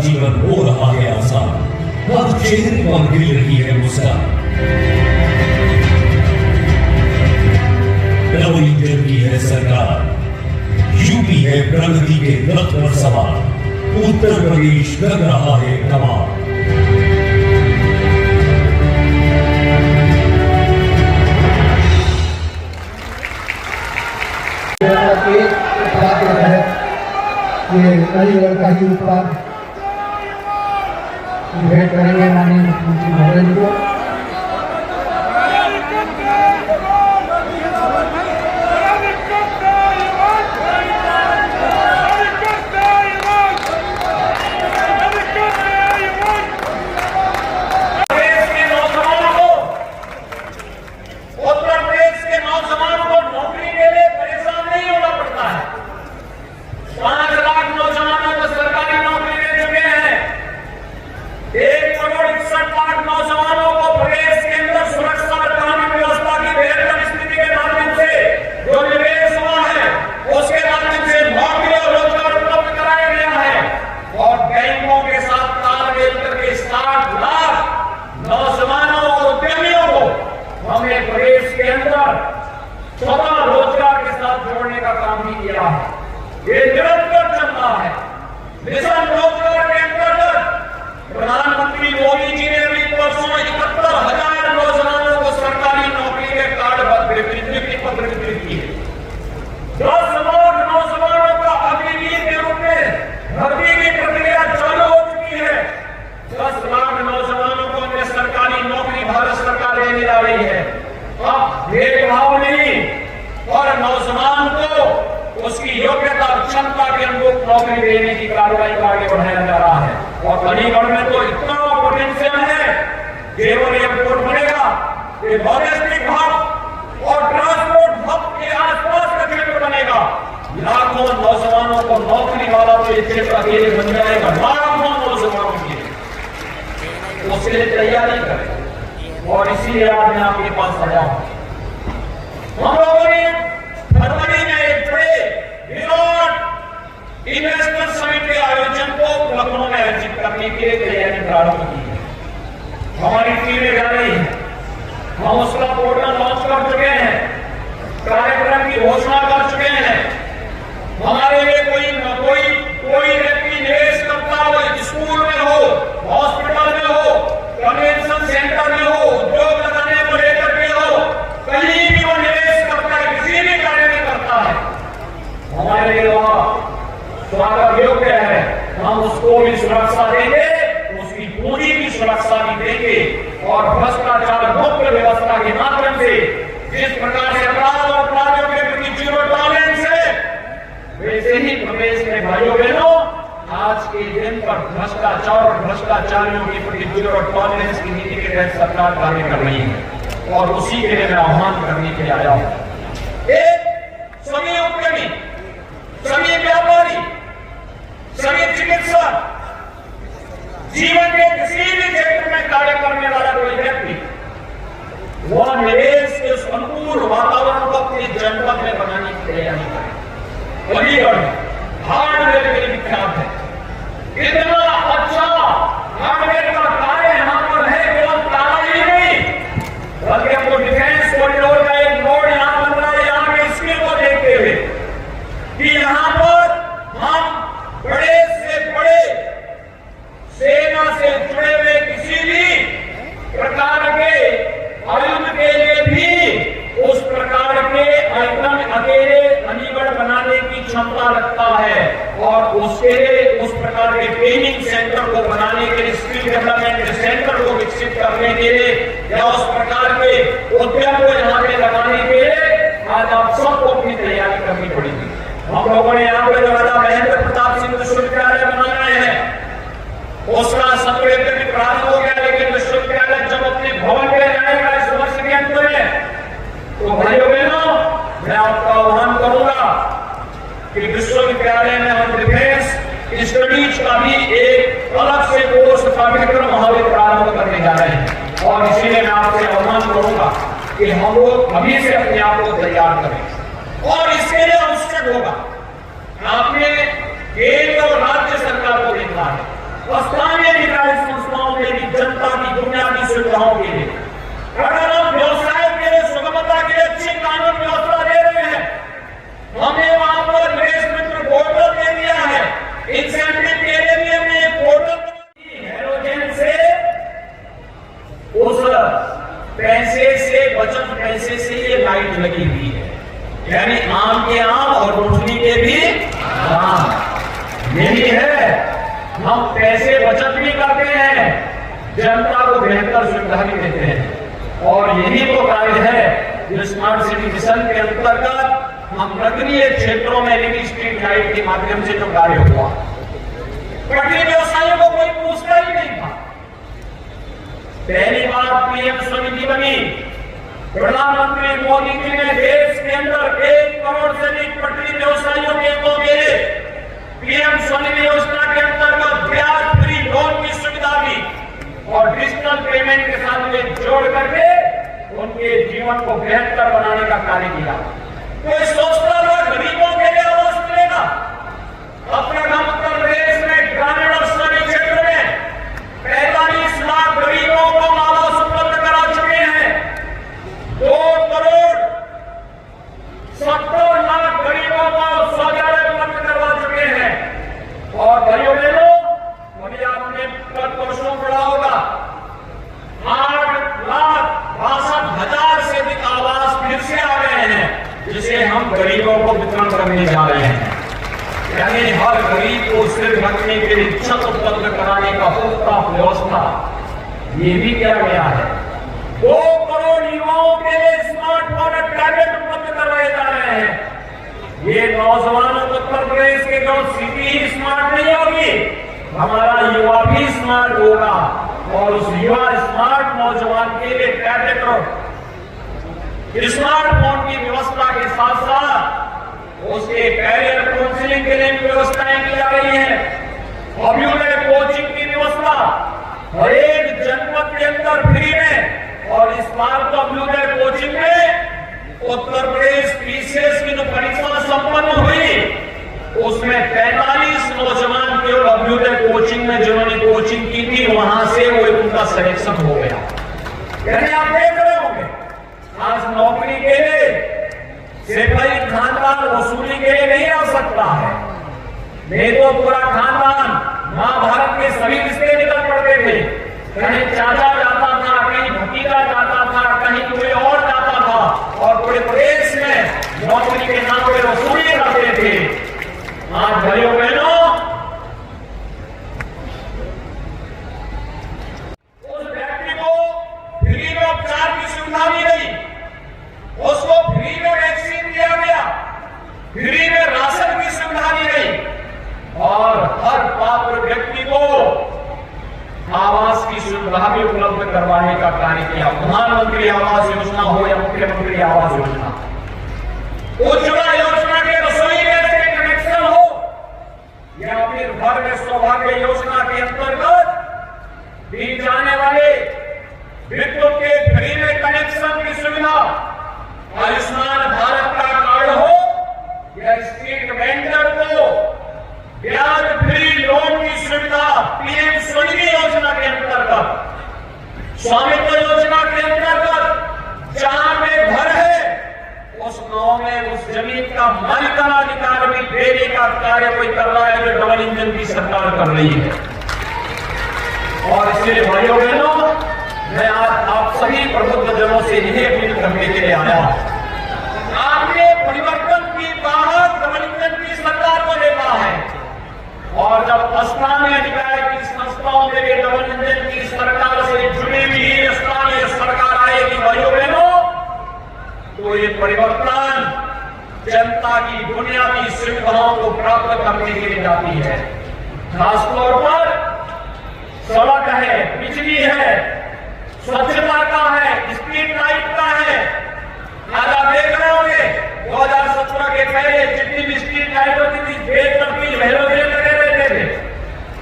जीवन हो रहा है आसान, हर चेहरे पर गिर रही है मुस्कान। नव इंजन की है सरकार, यूपी है प्रगति के रथ पर सवार, उत्तर प्रदेश कर रहा है कमाल। ये अलीगढ़ का ही उत्पाद भेंट करेंगे माननीय मुख्यमंत्री महोदय जी को। रोजगार के साथ जोड़ने का काम भी किया है। ये निरंतर चल रहा है। मिशन रोजगार के अंतर्गत प्रधानमंत्री मोदी जी ने अभी परसों 71,000 नौजवानों को सरकारी नौकरी के कार्ड पत्र वितरित किए। 10 लाख नौजवानों का अग्निवीर के रूप में भर्ती की प्रक्रिया चालू हो चुकी है। 10 लाख नौजवानों को अन्य सरकारी नौकरी भारत सरकार देने जा रही है। अब भेदभाव नहीं और नौजवान को उसकी योग्यता क्षमता के अनुरूप नौकरी देने की कार्रवाई को आगे बढ़ाया जा रहा है। और अलीगढ़ में तो इतना पोटेंशियल है, केवल एयरपोर्ट बनेगा, ये लॉजिस्टिक हब और ट्रांसपोर्ट हब के आसपास का क्षेत्र बनेगा। लाखों नौजवानों को नौकरी वाला तो ये क्षेत्र अकेले बन जाएगा। लाखों नौजवानों की उसके लिए तैयारी करें और इसीलिए आज मैं आपके पास आया हूं। हम लोगों ने फरवरी में एक बड़े विराट इन्वेस्टर समिट के आयोजन को लखनऊ में आयोजित करने के लिए तैयारी प्रारंभ की है। हमारी टीमें जा रही है, हम उसका पोर्टल लॉन्च कर चुके हैं, कार्यक्रम की घोषणा कर चुके हैं। हमारे लिए कोई व्यक्ति निवेश करता हो, स्कूल में हो, हॉस्पिटल में हो, कन्वेंशन सेंटर में हो, उद्योग लगाने को लेकर के हो, कहीं भी वो निवेश करता है, किसी भी कार्य में करता है, हमारे लिए वहां स्वागत योग्य है। हम उसको भी सुरक्षा देंगे, उसकी पूंजी की सुरक्षा भी देंगे और भ्रष्टाचार मुक्त व्यवस्था के माध्यम से जिस प्रकार से अपराध और अपराधियों के प्रति जीरो टॉलरेंस है, वैसे ही प्रदेश में भाइयों बहनों आज के दिन पर भ्रष्टाचार और भ्रष्टाचारियों के प्रति जीरो टॉलरेंस की नीति के तहत सरकार कार्य कर रही है और उसी के लिए मैं आह्वान करने के लिए आया हूं। सभी उद्यमी, सभी व्यापारी, सभी चिकित्सक, जीवन के किसी भी क्षेत्र में कार्य करने वाला कोई व्यक्ति वह निवेश के उस अनुकूल वातावरण को अपनी जनपद में बनाने की तैयारी करे। अलीगढ़ हार्डवेयर के लिए विख्यात है। इतना अच्छा हार्डवेयर का कार्य यहां पर है, केवल ताला ही नहीं बल्कि हमको डिफेंस कॉरिडोर का एक रोड यहां बन रहा है। यहां के स्किल को देखते हुए कि यहां पर हम बड़े से बड़े सेना से जुड़े हुए किसी भी प्रकार के आयुध के लिए भी उस प्रकार के आइटम अकेले अलीगढ़ बनाने की क्षमता रखता है और उसके उस प्रकार के ट्रेनिंग सेंटर को बनाने के लिए, स्किल डेवलपमेंट सेंटर को विकसित करने के लिए या उस प्रकार के उद्यम को यहाँ पे लगाने के लिए आज आप सबको अपनी तैयारी करनी पड़ेगी। हम लोगों ने यहाँ पे राजा महेंद्र प्रताप सिंह विश्वविद्यालय बनाना है, उसका संवेदन भी प्रारंभ हो गया, लेकिन विश्वविद्यालय जब अपने भवन पे जाएगा इस वर्ष के अंत में, तो भाइयों बहनों मैं आपका आह्वान करूंगा कि विश्वविद्यालय में हम डिफेंस स्टडीज का भी एक अलग से कोर्स पाठ्यक्रम वहां पे प्रारंभ करने जा रहे हैं और इसीलिए मैं आपसे आह्वान करूंगा कि हम लोग अभी से अपने आप को तैयार करें। और इसके लिए आवश्यक होगा, आपने केंद्र और राज्य सरकार को देखना है, स्थानीय निकाय संस्थाओं में भी जनता की बुनियादी सुविधाओं के लिए, अगर हम व्यवसाय के लिए सुगमता के लिए अच्छी कानून व्यवस्था दे रहे हैं, हमने वहां पर निवेश मित्र पोर्टल दे दिया है, इंसेंटिव के लिए भी हमने एक पोर्टल हेलोजन से उस पैसे से बचत पैसे से ये लाइट लगी हुई है, यानी आम के आम और रोशनी के भी आम। यही है, हम पैसे बचत भी करते हैं, जनता को बेहतर सुविधा भी देते हैं। और यही तो कार्य है जो स्मार्ट सिटी मिशन के अंतर्गत हम नगरीय क्षेत्रों में एलईडी स्ट्रीट लाइट के माध्यम से जो कार्य हुआ, कठिन व्यवसायियों को कोई पूछता ही नहीं था। पहली बार पीएम स्वनिधि बनी, प्रधानमंत्री मोदी जी ने देश के अंदर 1 करोड़ से अधिक पटरी व्यवसायियों के लिए पीएम स्वनिधि योजना के अंतर्गत ब्याज फ्री लोन की सुविधा दी और डिजिटल पेमेंट के साथ में जोड़ करके उनके जीवन को बेहतर बनाने का कार्य किया। कोई सोचता था गरीबों के लिए आवास मिलेगा? अपने उत्तर प्रदेश में ग्रामीण और शहरी क्षेत्र में 45 लाख गरीबों को आवास उपलब्ध करा चुके हैं। 2 करोड़ 70 लाख गरीबों को शौचालय उपलब्ध करवा चुके हैं। और भाइयों बहनों, अभी आपने कल परसों पढ़ा होगा, 8,62,000 से अधिक आवास फिर से आ गए हैं, जिसे हम गरीबों को वितरण करने जा रहे हैं। यानी हर गरीब को सिर ढकने के लिए छत उपलब्ध कराने का पुख्ता व्यवस्था ये भी किया गया है। 2 करोड़ युवाओं के लिए स्मार्टफोन और टैबलेट उपलब्ध करवाए जा रहे हैं। ये नौजवानों को उत्तर प्रदेश के जो सिटी ही स्मार्ट नहीं होगी, हमारा युवा भी स्मार्ट होगा और उस युवा स्मार्ट नौजवान के लिए टैबलेट और स्मार्टफोन की व्यवस्था के साथ साथ उसके कैरियर काउंसलिंग के लिए व्यवस्थाएं की जा रही है। अभ्युदय कोचिंग की व्यवस्था हर एक जनपद के अंदर फ्री में, और इस बार तो अभ्युदय कोचिंग में उत्तर प्रदेश पीसीएस की जो परीक्षा संपन्न हुई उसमें 45 नौजवान केवल अभ्युदय कोचिंग में जिन्होंने कोचिंग की थी वहां से वो उनका सिलेक्शन हो गया। यानी आप देख रहे होंगे आज नौकरी के लिए सिपाही खानदान वसूली के लिए नहीं आ सकता है, नहीं तो पूरा खानदान महाभारत के सभी रिश्ते निकल पड़ते थे। कहीं चाचा जाता था, कहीं भतीजा जाता था, कहीं कोई और जाता था और पूरे प्रदेश में नौकरी के नाम पर वसूली करते थे। आज भाइयों बहनों, उस व्यक्ति को फ्री में उपचार की सुविधा दी गई, उसको फ्री में वैक्सीन दिया गया, फ्री में राशन की सुविधा दी गई और हर पात्र व्यक्ति को आवास की सुविधा भी उपलब्ध करवाने का कार्य किया। प्रधानमंत्री आवास योजना हो या मुख्यमंत्री आवास योजना, उज्ज्वला योजना के रसोई गैस के कनेक्शन हो या फिर घर में सौभाग्य योजना के अंतर्गत दी जाने वाले विद्युत के फ्री में कनेक्शन की सुविधा, आयुष्मान भारत का कार्ड हो या स्ट्रीट वेंडर को ब्याज फ्री लोन की सुविधा पीएम स्वनिधि योजना के अंतर्गत, स्वामित्व योजना के अंतर्गत जहां में घर है उस गांव में उस जमीन का मालिकाना अधिकार भी देने का कार्य कोई कर रहा है जो डबल इंजन की सरकार कर रही है। और इसलिए भाइयों बहनों, मैं आज आप सभी प्रबुद्ध जनों से यही अपील करने के लिए आया हूं। आपने परिवर्तन की बाहर डबल इंजन की सरकार को देखा है और जब स्थानीय निकाय की संस्थाओं में भी डबल इंजन की सरकार से जुड़ी हुई स्थानीय सरकार आएगी भाइयों बहनों, तो ये परिवर्तन जनता की बुनियादी सुविधाओं को प्राप्त करने के लिए जाती है। खासतौर पर सड़क है, बिजली है, स्वच्छता का है, स्ट्रीट लाइट का है। आज आप देख रहे होंगे 2017 के पहले जितनी भी स्ट्रीट लाइट होती थी बेतरतीब हेलोजन लगे रहते थे,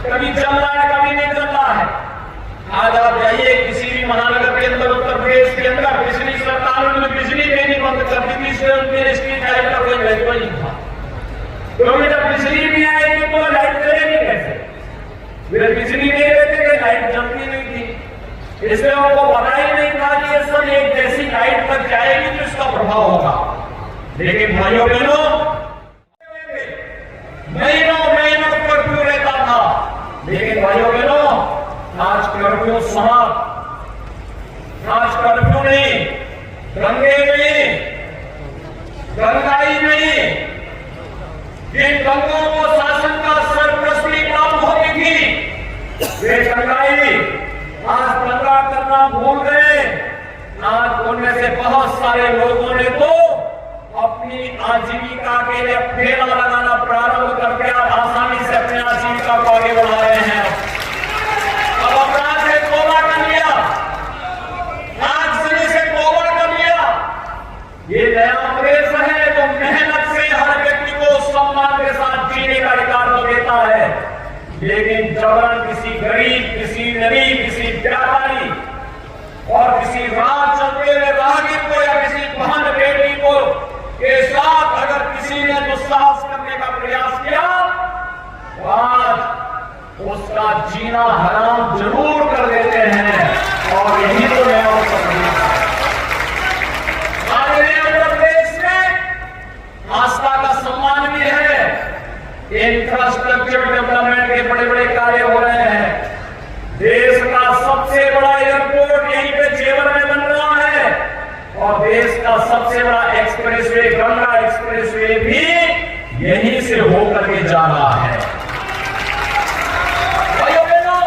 कभी चल रहा है कभी नहीं चल रहा है। आज आप जाइए किसी भी महानगर के अंदर उत्तर प्रदेश के अंदर, पिछली सरकारों ने बिजली देनी बंद कर दी थी, इसलिए उनके स्ट्रीट लाइट का कोई महत्व नहीं था, क्योंकि जब बिजली नहीं आएगी तो लाइट चलेगी कैसे। वे बिजली नहीं देते थे, लाइट जलती नहीं थी, इसलिए उनको पता ही नहीं था कि ये सब एक जैसी लाइट तक जाएगी तो इसका प्रभाव होगा। लेकिन भाइयों बहनों, महीनों कर्फ्यू रहता था, लेकिन भाइयों बहनों आज कर्फ्यू समाप्त। आज कर्फ्यू नहीं, दंगे नहीं, दंगाई नहीं, जिन दंगों को शासन का सरपरस्ती प्राप्त होती थी वे दंगाई आज दंगा करना भूल गए। आज उनमें से बहुत सारे लोगों ने तो अपनी आजीविका के लिए ठेला लगाना प्रारंभ करके आसानी से अपनी आजीविका को आगे बढ़ा रहे हैं। अब अपराध से तौबा कर लिया, आगजनी से तौबा कर लिया। ये नया प्रदेश है जो मेहनत से हर व्यक्ति को सम्मान के साथ जीने का अधिकार तो देता है, लेकिन जबरन किसी गरीब, किसी नरीब, किसी व्यापारी और किसी राह चलते हुए राहगीर को या किसी बहन बेटी को के साथ अगर किसी ने दुस्साहस करने का प्रयास किया तो आज उसका जीना हराम जरूर कर देते हैं। और यही तो नया उत्तर प्रदेश है। आज नए उत्तर प्रदेश में आस्था का सम्मान भी है, इंफ्रास्ट्रक्चर डेवलपमेंट के बड़े बड़े कार्य हो रहे हैं। देश का सबसे बड़ा एयरपोर्ट यहीं पे जेवर में बन रहा है और देश का सबसे बड़ा एक्सप्रेसवे, गंगा एक्सप्रेसवे भी यहीं से होकर के जा रहा है। भाइयों बहनों,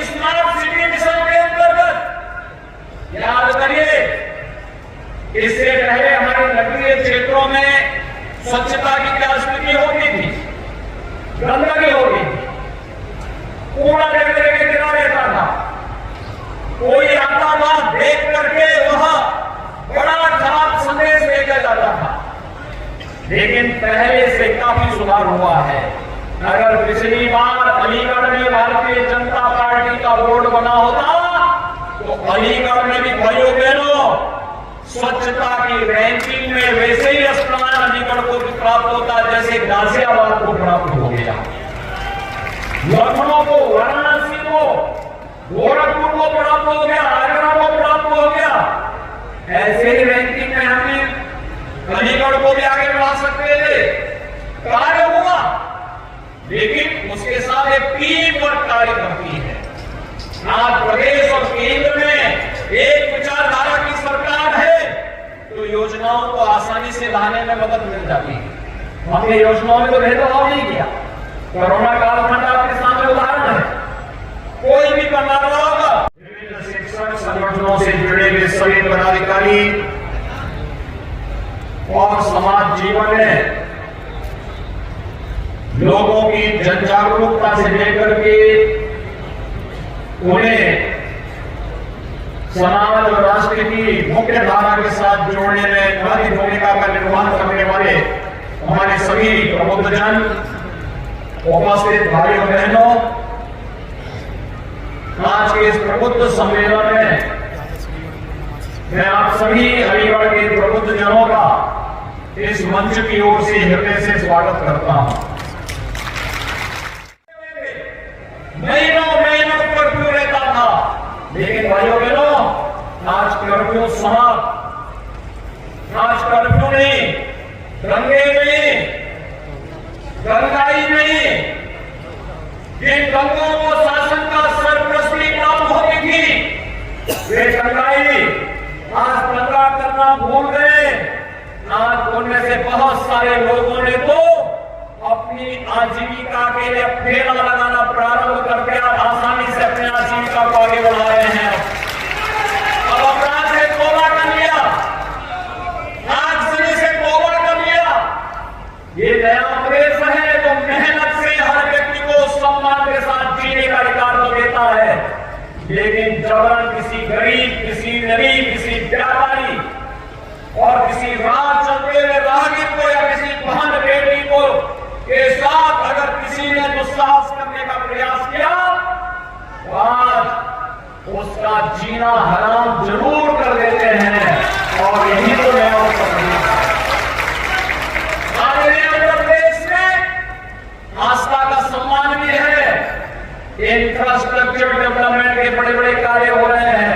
स्मार्ट सिटी मिशन के अंतर्गत याद करिए, इससे पहले हमारे नगरीय क्षेत्रों में स्वच्छता की क्या स्थिति होती थी, गंदगी होती थी, कूड़ा जगह के गिरा रहता था, कोई आता था देख करके वहां बड़ा खराब संदेश लेकर जाता था। लेकिन पहले से काफी सुधार हुआ है। अगर पिछली बार अलीगढ़ में भारतीय जनता पार्टी का बोर्ड बना होता तो अलीगढ़ में भी भाइयों बहनों स्वच्छता की रैंकिंग में वैसे ही स्थान अलीगढ़ को प्राप्त होता जैसे गाजियाबाद को प्राप्त हो गया, लखनऊ को, वाराणसी को, गोरखपुर को प्राप्त हो गया, आगरा को प्राप्त हो गया। ऐसे ही रैंकिंग में हमें अलीगढ़ को भी आगे बढ़ा सकते थे। कार्य हुआ, लेकिन उसके साथ एक टीम वर्क कार्य करती है। आज प्रदेश और केंद्र में एक विचारधारा की सरकार है तो योजनाओं को आसानी से लाने में मदद मिल जाती है। हमने योजनाओं में तो भेदभाव नहीं किया। कोरोना कालखंड आपके सामने उदाहरण है, कोई भी करना रहा होगा। विभिन्न शिक्षक संगठनों से जुड़े हुए सभी पदाधिकारी और समाज जीवन में लोगों की जन जागरूकता से लेकर के उन्हें समाज और राष्ट्र की मुख्य धारा के साथ जोड़ने में बड़ी भूमिका का निर्वहन करने वाले हमारे सभी प्रबुद्धजन, उपस्थित भाइयों बहनों, आज के इस प्रबुद्ध सम्मेलन में मैं आप सभी अलीगढ़ के प्रबुद्धजनों का इस मंच की ओर से हृदय से स्वागत करता हूं। महीनों कर्फ्यू रहता था, लेकिन भाइयों बहनों आज कर्फ्यू समाप्त। आज कर्फ्यू नहीं, दंगे नहीं, दंगाई नहीं, जिन दंगों को शासन का सरपरस्ती प्राप्त होती थी वे दंगाई आज दंगा करना भूल गए। आज उनमें से बहुत सारे लोगों ने तो अपनी आजीविका के लिए ठेला लगाना प्रारंभ करके आसानी से अपनी आजीविका को आगे बढ़ा रहे हैं। अब अपराध से तौबा कर लिया, आगजनी से तौबा कर लिया। ये नया प्रदेश है जो मेहनत से हर व्यक्ति को सम्मान के साथ जीने का अधिकार तो देता है, लेकिन जबरन किसी गरीब, किसी नरीब, किसी व्यापारी और किसी राह चलते हुए राहगीर को या किसी बहन बेटी को के साथ अगर किसी ने दुस्साहस करने का प्रयास किया तो आज उसका जीना हराम जरूर कर देते हैं। और यही तो नया उत्तर प्रदेश है। आज नए उत्तर प्रदेश में आस्था का सम्मान भी है, इंफ्रास्ट्रक्चर डेवलपमेंट के बड़े बड़े कार्य हो रहे हैं।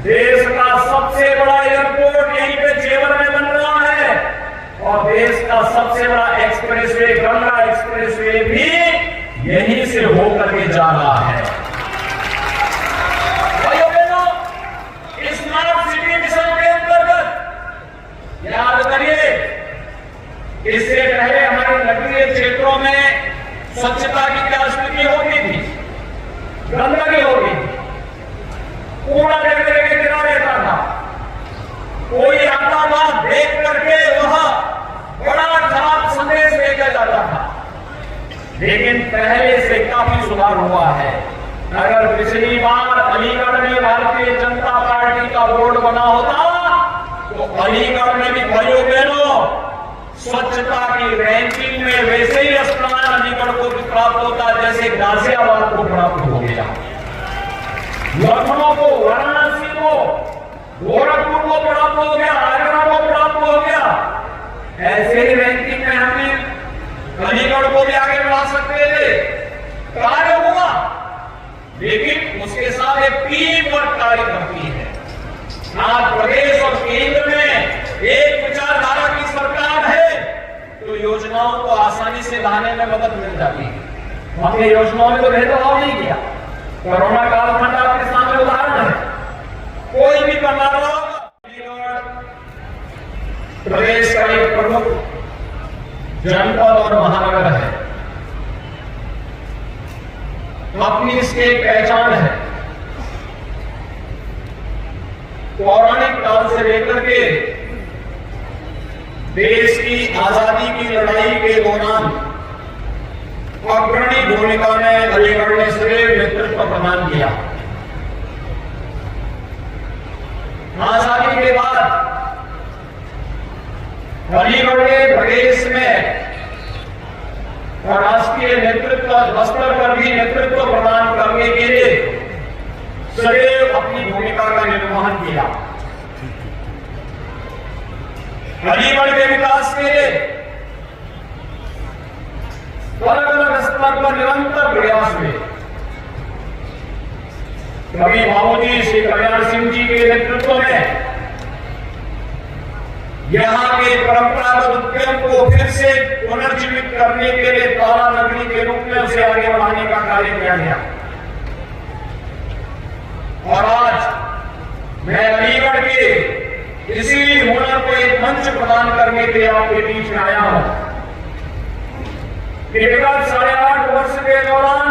देश का सबसे बड़ा एयरपोर्ट यहीं पे जेवर में बन रहा है और देश का सबसे बड़ा एक्सप्रेसवे गंगा एक्सप्रेसवे भी यहीं से होकर के जा रहा है। भाइयों बहनों, स्मार्ट सिटी मिशन के अंतर्गत याद करिए, इससे पहले हमारे नगरीय क्षेत्रों में स्वच्छता की क्या स्थिति होती थी, गंदगी होती थी, कूड़ा जगह के गिरा रहता था, कोई आता था देख करके वह बड़ा खराब संदेश लेकर जाता था। लेकिन पहले से काफी सुधार हुआ है। अगर पिछली बार अलीगढ़ में भारतीय जनता पार्टी का बोर्ड बना होता तो अलीगढ़ में भी भाइयों बहनों स्वच्छता की रैंकिंग में वैसे ही स्थान अलीगढ़ को प्राप्त होता जैसे गाजियाबाद को प्राप्त हो गया, लखनऊ को, वाराणसी को, गोरखपुर को प्राप्त हो गया, आगरा को प्राप्त हो गया। ऐसे ही रैंकिंग में हमें अलीगढ़ को भी आगे बढ़ा सकते थे। कार्य हुआ, लेकिन उसके साथ एक टीम वर्क कार्य करती है। आज प्रदेश और केंद्र में एक विचारधारा की सरकार है तो योजनाओं को आसानी से लाने में मदद मिल जाती है। हमने योजनाओं में तो भेदभाव नहीं किया। कोरोना कालखंड आपके सामने उदाहरण है। कोई भी करना होगा, प्रदेश का एक प्रमुख जनपद और महानगर है, अपनी इसकी एक पहचान है। पौराणिक काल से लेकर के देश की आजादी की लड़ाई के दौरान अग्रणी भूमिका में अलीगढ़ ने श्रेय नेतृत्व प्रदान किया। आजादी के बाद अलीगढ़ ने प्रदेश में राष्ट्रीय नेतृत्व स्तर पर भी नेतृत्व प्रदान करने के लिए सदैव अपनी भूमिका का निर्वहन किया। अलीगढ़ के विकास के लिए अलग अलग स्तर पर निरंतर प्रयास हुए। कभी बाबूजी श्री कल्याण सिंह जी के नेतृत्व में यहां के परंपरागत उद्यम को फिर से पुनर्जीवित करने के लिए ताला नगरी के रूप में उसे आगे बढ़ाने का कार्य किया गया। और आज मैं अलीगढ़ के इसी हुनर को एक मंच प्रदान करने के लिए आपके बीच में आया हूं। विगत 8.5 वर्ष के दौरान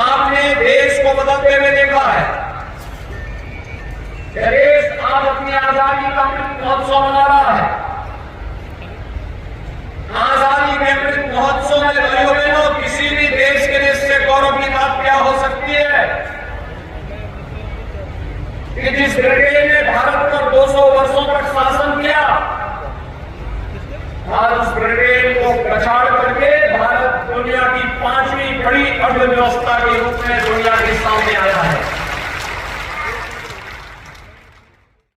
आपने देश को बदलते हुए देखा है। देश आज अपनी आजादी का अमृत महोत्सव मना रहा है। आजादी के अमृत महोत्सव में भाइयों बहनों किसी भी देश के लिए इससे गौरव की बात क्या हो सकती है कि जिस ब्रिटेन ने भारत पर 200 वर्षों तक शासन किया, आज उस ब्रिटेन को पछाड़ करके भारत दुनिया की 5वीं बड़ी अर्थव्यवस्था के रूप में दुनिया के सामने आया है।